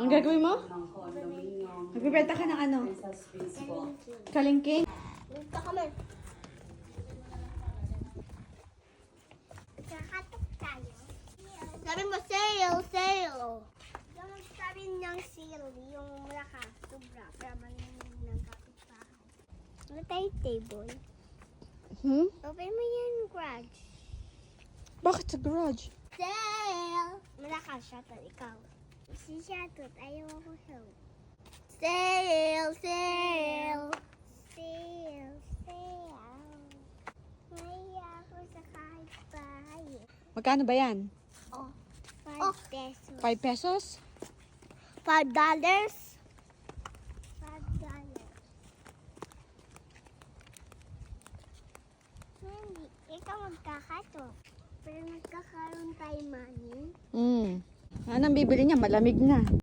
Ang gagawin mo? Magbibenta ka ng ano? Kalingking? Benta kami. Kakatok tayo. Sabi mo, sale, sale. Yung sabi niyang sale, yung malakas, sobra. Pero maninin ng kapitbahay. Ano tayo table? Open mo yung garage. Bakit sa garage? Sale! Malakas siya to, ikaw. Si Shatot, ayaw ako help. Sale! Sale! Sale! Sale! Maya ako sa kahit bahay. Magkano ba yan? Oh, 5 pesos. 5 pesos? $5. $5. Hindi, ikaw magkakato. Pero magkakaroon tayo money. Anong bibili niya? Malamig na.